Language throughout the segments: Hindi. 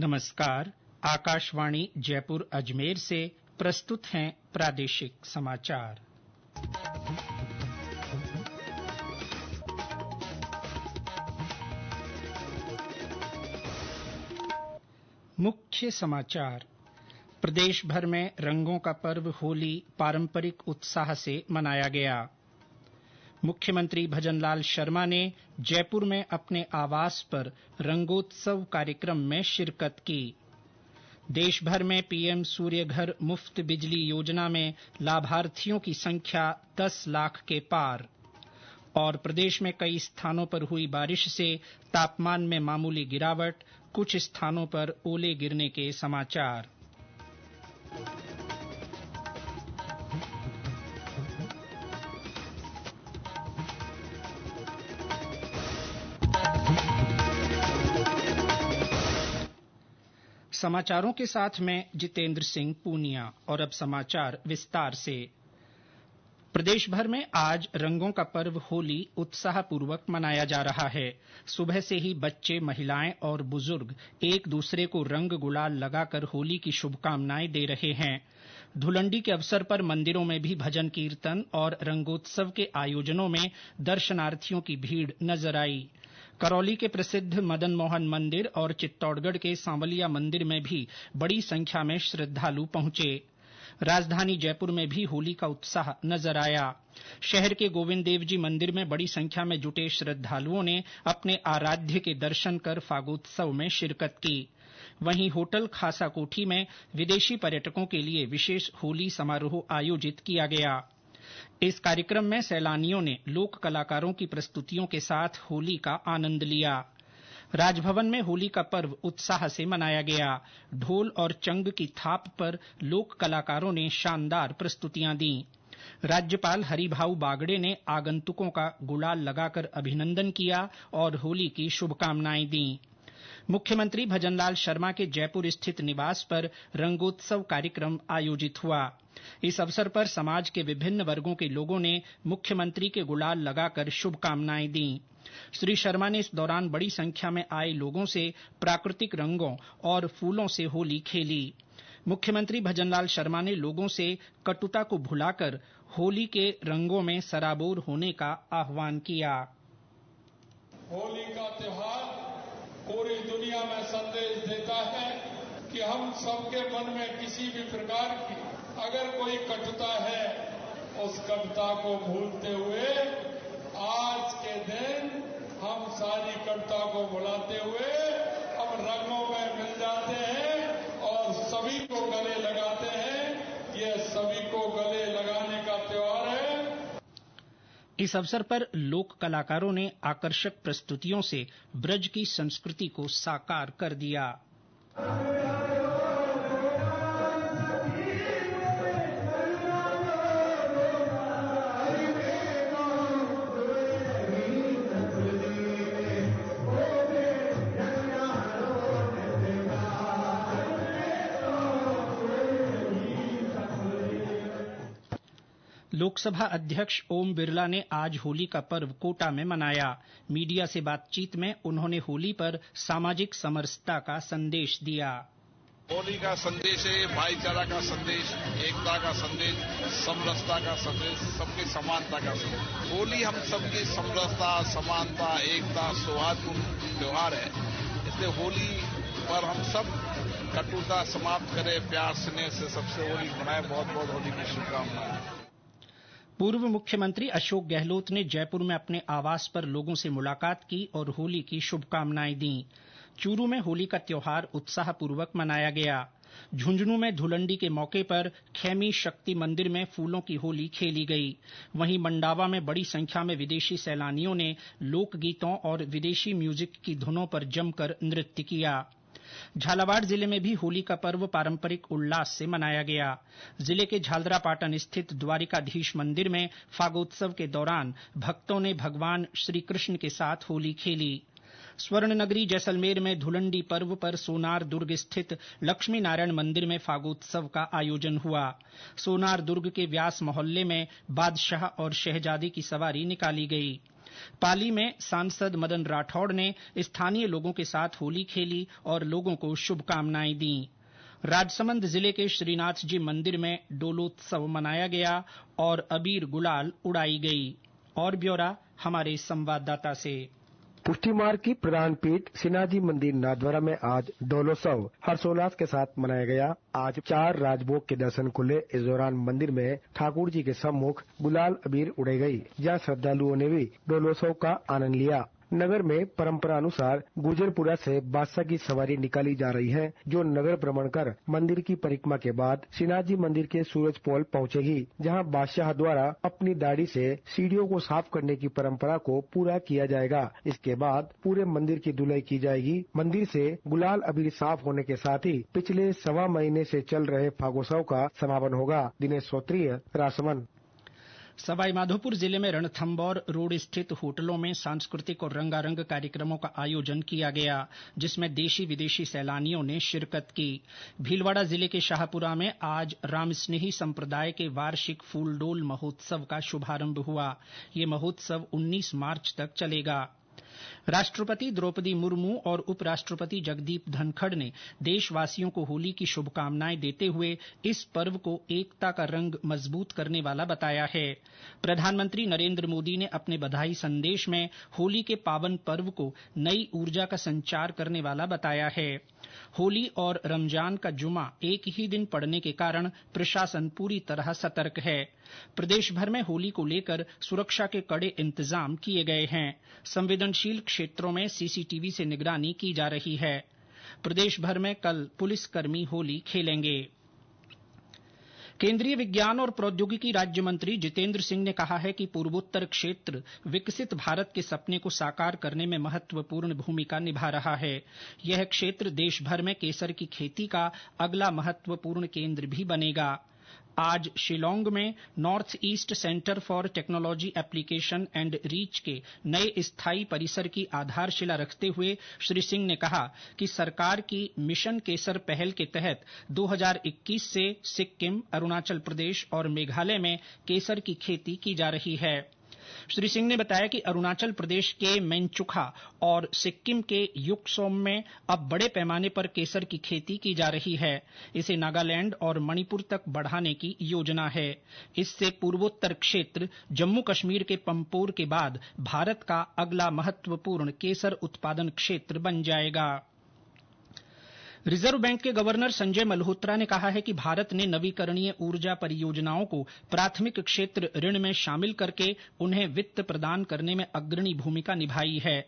नमस्कार। आकाशवाणी जयपुर अजमेर से प्रस्तुत हैं प्रादेशिक समाचार। मुख्य समाचार। प्रदेश भर में रंगों का पर्व होली पारंपरिक उत्साह से मनाया गया। मुख्यमंत्री भजनलाल शर्मा ने जयपुर में अपने आवास पर रंगोत्सव कार्यक्रम में शिरकत की। देश भर में पीएम सूर्य घर मुफ्त बिजली योजना में लाभार्थियों की संख्या 10 लाख के पार। और प्रदेश में कई स्थानों पर हुई बारिश से तापमान में मामूली गिरावट, कुछ स्थानों पर ओले गिरने के समाचार। समाचारों के साथ मैं जितेंद्र सिंह पूनिया। और अब समाचार विस्तार से। प्रदेश भर में आज रंगों का पर्व होली उत्साहपूर्वक मनाया जा रहा है। सुबह से ही बच्चे, महिलाएं और बुजुर्ग एक दूसरे को रंग गुलाल लगाकर होली की शुभकामनाएं दे रहे हैं। धुलंडी के अवसर पर मंदिरों में भी भजन कीर्तन और रंगोत्सव के आयोजनों में दर्शनार्थियों की भीड़ नजर आई। करौली के प्रसिद्ध मदन मोहन मंदिर और चित्तौड़गढ़ के सांवलिया मंदिर में भी बड़ी संख्या में श्रद्धालु पहुंचे। राजधानी जयपुर में भी होली का उत्साह नजर आया। शहर के गोविंद देव जी मंदिर में बड़ी संख्या में जुटे श्रद्धालुओं ने अपने आराध्य के दर्शन कर फागोत्सव में शिरकत की। वहीं होटल खासा कोठी में विदेशी पर्यटकों के लिए विशेष होली समारोह आयोजित किया गया। इस कार्यक्रम में सैलानियों ने लोक कलाकारों की प्रस्तुतियों के साथ होली का आनंद लिया। राजभवन में होली का पर्व उत्साह से मनाया गया। ढोल और चंग की थाप पर लोक कलाकारों ने शानदार प्रस्तुतियां दी। राज्यपाल हरिभाऊ बागड़े ने आगंतुकों का गुलाल लगाकर अभिनंदन किया और होली की शुभकामनाएं दी। मुख्यमंत्री भजनलाल शर्मा के जयपुर स्थित निवास पर रंगोत्सव कार्यक्रम आयोजित हुआ। इस अवसर पर समाज के विभिन्न वर्गों के लोगों ने मुख्यमंत्री के गुलाल लगाकर शुभकामनाएं दी। श्री शर्मा ने इस दौरान बड़ी संख्या में आए लोगों से प्राकृतिक रंगों और फूलों से होली खेली। मुख्यमंत्री भजनलाल शर्मा ने लोगों से कटुता को भुलाकर होली के रंगों में सराबोर होने का आह्वान किया। होली का त्योहार पूरी दुनिया में संदेश देता है कि हम सबके मन में किसी भी प्रकार की अगर कोई कटुता है, उस कटुता को भूलते हुए आज के दिन हम सारी कटुता को भुलाते हुए हम रंगों में मिल जाते हैं और सभी को गले लगाते हैं। ये सभी को गले लगाने का त्योहार है। इस अवसर पर लोक कलाकारों ने आकर्षक प्रस्तुतियों से ब्रज की संस्कृति को साकार कर दिया। लोकसभा अध्यक्ष ओम बिरला ने आज होली का पर्व कोटा में मनाया। मीडिया से बातचीत में उन्होंने होली पर सामाजिक समरसता का संदेश दिया। होली का संदेश है भाईचारा का संदेश, एकता का संदेश, समरसता का संदेश, सबकी समानता का संदेश। होली हम सबकी समरसता, समानता, एकता, सौहार्दपूर्ण त्योहार है। इसलिए होली पर हम सब कटुता समाप्त करें, प्यार स्नेह से सबसे होली मनाएं। बहुत बहुत होली की शुभकामनाएं। पूर्व मुख्यमंत्री अशोक गहलोत ने जयपुर में अपने आवास पर लोगों से मुलाकात की और होली की शुभकामनाएं दी। चूरू में होली का त्योहार उत्साहपूर्वक मनाया गया। झुंझुनू में धुलंडी के मौके पर खेमी शक्ति मंदिर में फूलों की होली खेली गई। वहीं मंडावा में बड़ी संख्या में विदेशी सैलानियों ने लोकगीतों और विदेशी म्यूजिक की धुनों पर जमकर नृत्य किया। झालावाड़ जिले में भी होली का पर्व पारंपरिक उल्लास से मनाया गया। जिले के झालरापाटन स्थित द्वारिकाधीश मंदिर में फागोत्सव के दौरान भक्तों ने भगवान श्री कृष्ण के साथ होली खेली। स्वर्ण नगरी जैसलमेर में धुलंडी पर्व पर सोनार दुर्ग स्थित लक्ष्मी नारायण मंदिर में फागोत्सव का आयोजन हुआ। सोनार दुर्ग के व्यास मोहल्ले में बादशाह और शहजादी की सवारी निकाली गई। पाली में सांसद मदन राठौड़ ने स्थानीय लोगों के साथ होली खेली और लोगों को शुभकामनाएं दी। राजसमंद जिले के श्रीनाथ जी मंदिर में डोलोत्सव मनाया गया और अबीर गुलाल उड़ाई गई। और ब्यौरा हमारे संवाददाता से। पुष्टि मार्ग की प्रधान पीठ श्रीनाथ जी मंदिर नाथद्वारा में आज डोलोत्सव हर्षोल्लास के साथ मनाया गया। आज 4 राजभोग के दर्शन खुले। इस दौरान मंदिर में ठाकुर जी के सम्मुख गुलाल अबीर उड़ाई गई, जहां श्रद्धालुओं ने भी डोलोत्सव का आनंद लिया। नगर में परंपरा अनुसार गुजरपुरा से बादशाह की सवारी निकाली जा रही है, जो नगर भ्रमण कर मंदिर की परिक्रमा के बाद श्रीनाथ जी मंदिर के सूरज पोल पहुंचेगी, जहां बादशाह द्वारा अपनी दाढ़ी से सीढ़ियों को साफ करने की परंपरा को पूरा किया जाएगा। इसके बाद पूरे मंदिर की धुलाई की जाएगी। मंदिर से गुलाल अबीर साफ होने के साथ ही पिछले 1.25 महीने से चल रहे फागोत्सव का समापन होगा। दिनेश श्रोत्रिय, राजसमंद। सवाईमाधोपुर जिले में रणथंभौर रोड स्थित होटलों में सांस्कृतिक और रंगारंग कार्यक्रमों का आयोजन किया गया, जिसमें देशी विदेशी सैलानियों ने शिरकत की। भीलवाड़ा जिले के शाहपुरा में आज रामस्नेही संप्रदाय के वार्षिक फूलडोल महोत्सव का शुभारंभ हुआ। ये महोत्सव 19 मार्च तक चलेगा। राष्ट्रपति द्रौपदी मुर्मू और उपराष्ट्रपति जगदीप धनखड़ ने देशवासियों को होली की शुभकामनाएं देते हुए इस पर्व को एकता का रंग मजबूत करने वाला बताया है। प्रधानमंत्री नरेंद्र मोदी ने अपने बधाई संदेश में होली के पावन पर्व को नई ऊर्जा का संचार करने वाला बताया है। होली और रमजान का जुमा एक ही दिन पड़ने के कारण प्रशासन पूरी तरह सतर्क है। प्रदेश भर में होली को लेकर सुरक्षा के कड़े इंतजाम किए गए हैं। संवेदनशील क्षेत्रों में सीसीटीवी से निगरानी की जा रही है। प्रदेश भर में कल पुलिसकर्मी होली खेलेंगे। केंद्रीय विज्ञान और प्रौद्योगिकी राज्य मंत्री जितेंद्र सिंह ने कहा है कि पूर्वोत्तर क्षेत्र विकसित भारत के सपने को साकार करने में महत्वपूर्ण भूमिका निभा रहा है। यह क्षेत्र देश भर में केसर की खेती का अगला महत्वपूर्ण केंद्र भी बनेगा। आज शिलोंग में north east centre for technology application and reach के नए स्थायी परिसर की आधारशिला रखते हुए श्री सिंह ने कहा कि सरकार की मिशन केसर पहल के तहत 2021 से सिक्किम, अरुणाचल प्रदेश और मेघालय में केसर की खेती की जा रही है। श्री सिंह ने बताया कि अरुणाचल प्रदेश के मेंचुखा और सिक्किम के युकसोम में अब बड़े पैमाने पर केसर की खेती की जा रही है। इसे नागालैंड और मणिपुर तक बढ़ाने की योजना है। इससे पूर्वोत्तर क्षेत्र जम्मू कश्मीर के पंपोर के बाद भारत का अगला महत्वपूर्ण केसर उत्पादन क्षेत्र बन जाएगा। रिजर्व बैंक के गवर्नर संजय मल्होत्रा ने कहा है कि भारत ने नवीकरणीय ऊर्जा परियोजनाओं को प्राथमिक क्षेत्र ऋण में शामिल करके उन्हें वित्त प्रदान करने में अग्रणी भूमिका निभाई है।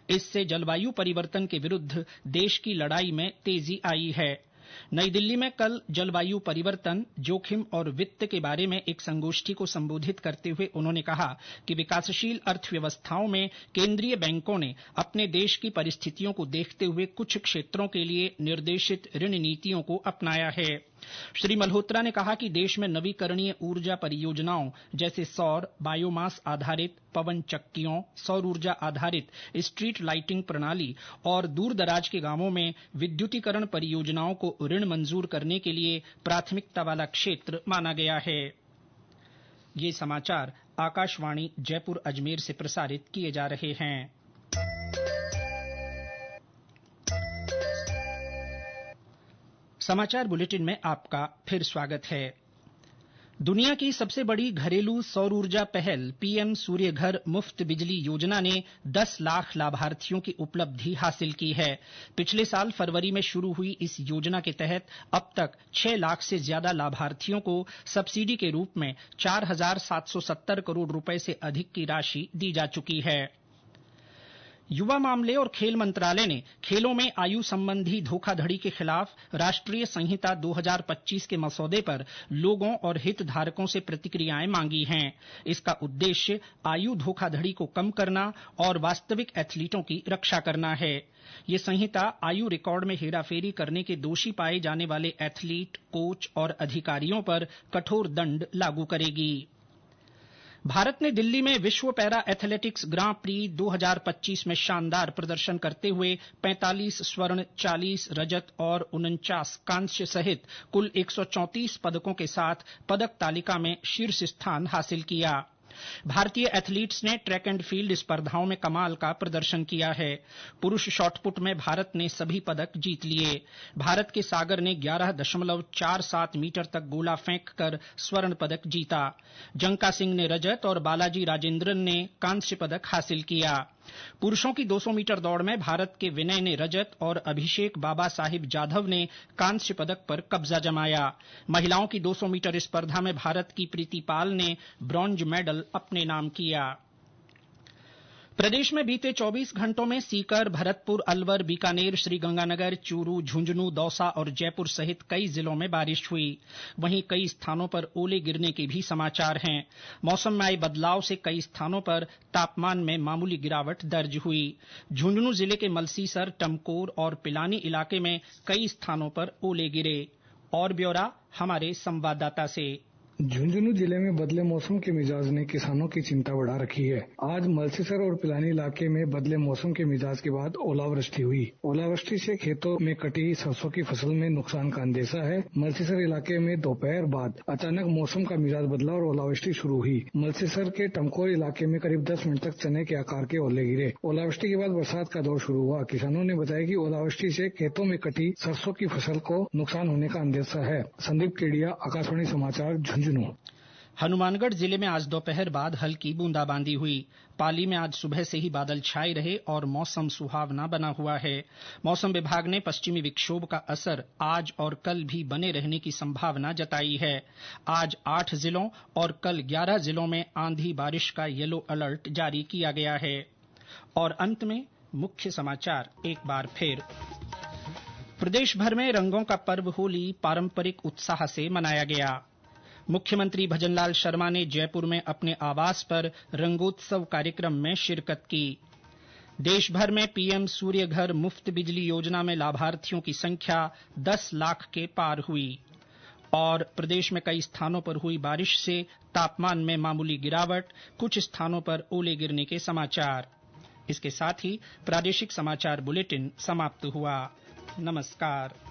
इससे जलवायु परिवर्तन के विरुद्ध देश की लड़ाई में तेजी आई है। नई दिल्ली में कल जलवायु परिवर्तन, जोखिम और वित्त के बारे में एक संगोष्ठी को संबोधित करते हुए उन्होंने कहा कि विकासशील अर्थव्यवस्थाओं में केंद्रीय बैंकों ने अपने देश की परिस्थितियों को देखते हुए कुछ क्षेत्रों के लिए निर्देशित ऋण नीतियों को अपनाया है। श्री मल्होत्रा ने कहा कि देश में नवीकरणीय ऊर्जा परियोजनाओं जैसे सौर, बायोमास आधारित पवन चक्कियों, सौर ऊर्जा आधारित स्ट्रीट लाइटिंग प्रणाली और दूर दराज के गांवों में विद्युतीकरण परियोजनाओं को ऋण मंजूर करने के लिए प्राथमिकता वाला क्षेत्र माना गया है। ये समाचार आकाशवाणी जयपुर अजमेर से प्रसारित किए जा रहे हैं। समाचार बुलेटिन में आपका फिर स्वागत है। दुनिया की सबसे बड़ी घरेलू सौर ऊर्जा पहल पीएम सूर्य घर मुफ्त बिजली योजना ने 10 लाख लाभार्थियों की उपलब्धि हासिल की है। पिछले साल फरवरी में शुरू हुई इस योजना के तहत अब तक 6 लाख से ज्यादा लाभार्थियों को सब्सिडी के रूप में 4,770 करोड़ रुपए से अधिक की राशि दी जा चुकी है। युवा मामले और खेल मंत्रालय ने खेलों में आयु संबंधी धोखाधड़ी के खिलाफ राष्ट्रीय संहिता 2025 के मसौदे पर लोगों और हितधारकों से प्रतिक्रियाएं मांगी हैं। इसका उद्देश्य आयु धोखाधड़ी को कम करना और वास्तविक एथलीटों की रक्षा करना है। ये संहिता आयु रिकॉर्ड में हेराफेरी करने के दोषी पाए जाने वाले एथलीट, कोच और अधिकारियों पर कठोर दंड लागू करेगी। भारत ने दिल्ली में विश्व पैरा एथलेटिक्स ग्रां प्री 2025 में शानदार प्रदर्शन करते हुए 45 स्वर्ण, 40 रजत और 49 कांस्य सहित कुल 134 पदकों के साथ पदक तालिका में शीर्ष स्थान हासिल किया। भारतीय एथलीट्स ने ट्रैक एंड फील्ड स्पर्धाओं में कमाल का प्रदर्शन किया है। पुरुष शॉटपुट में भारत ने सभी पदक जीत लिए। भारत के सागर ने 11.47 मीटर तक गोला फेंककर स्वर्ण पदक जीता। जंका सिंह ने रजत और बालाजी राजेंद्रन ने कांस्य पदक हासिल किया। पुरुषों की 200 मीटर दौड़ में भारत के विनय ने रजत और अभिषेक बाबा साहिब जाधव ने कांस्य पदक पर कब्जा जमाया। महिलाओं की 200 मीटर स्पर्धा में भारत की प्रीति पाल ने ब्रॉन्ज मेडल अपने नाम किया। प्रदेश में बीते 24 घंटों में सीकर, भरतपुर, अलवर, बीकानेर, श्रीगंगानगर, चूरू, झुंझुनू, दौसा और जयपुर सहित कई जिलों में बारिश हुई। वहीं कई स्थानों पर ओले गिरने के भी समाचार हैं। मौसम में आए बदलाव से कई स्थानों पर तापमान में मामूली गिरावट दर्ज हुई। झुंझुनू जिले के मलसीसर, टमकोर और पिलानी इलाके में कई स्थानों पर ओले गिरे। और ब्यौरा हमारे संवाददाता से। झुंझुनू जिले में बदले मौसम के मिजाज ने किसानों की चिंता बढ़ा रखी है। आज मलसीसर और पिलानी इलाके में बदले मौसम के मिजाज के बाद ओलावृष्टि हुई। ओलावृष्टि से खेतों में कटी सरसों की फसल में नुकसान का अंदेशा है। मलसीसर इलाके में दोपहर बाद अचानक मौसम का मिजाज बदला और ओलावृष्टि शुरू हुई। मलसीसर के टमकोर इलाके में करीब 10 मिनट तक चने के आकार के ओले गिरे। ओलावृष्टि के बाद बरसात का दौर शुरू हुआ। किसानों ने बताया कि ओलावृष्टि से खेतों में कटी सरसों की फसल को नुकसान होने का अंदेशा है। संदीप केडिया, आकाशवाणी समाचार, झुंझुनू। हनुमानगढ़ जिले में आज दोपहर बाद हल्की बूंदाबांदी हुई। पाली में आज सुबह से ही बादल छाए रहे और मौसम सुहावना बना हुआ है। मौसम विभाग ने पश्चिमी विक्षोभ का असर आज और कल भी बने रहने की संभावना जताई है। आज 8 जिलों और कल 11 जिलों में आंधी बारिश का येलो अलर्ट जारी किया गया है। और अंत में मुख्य समाचार एक बार फिर। प्रदेश भर में रंगों का पर्व होली पारंपरिक उत्साह से मनाया गया। मुख्यमंत्री भजनलाल शर्मा ने जयपुर में अपने आवास पर रंगोत्सव कार्यक्रम में शिरकत की। देश भर में पीएम सूर्य घर मुफ्त बिजली योजना में लाभार्थियों की संख्या 10 लाख के पार हुई। और प्रदेश में कई स्थानों पर हुई बारिश से तापमान में मामूली गिरावट, कुछ स्थानों पर ओले गिरने के समाचार। इसके साथ ही प्रादेशिक समाचार बुलेटिन समाप्त हुआ। नमस्कार।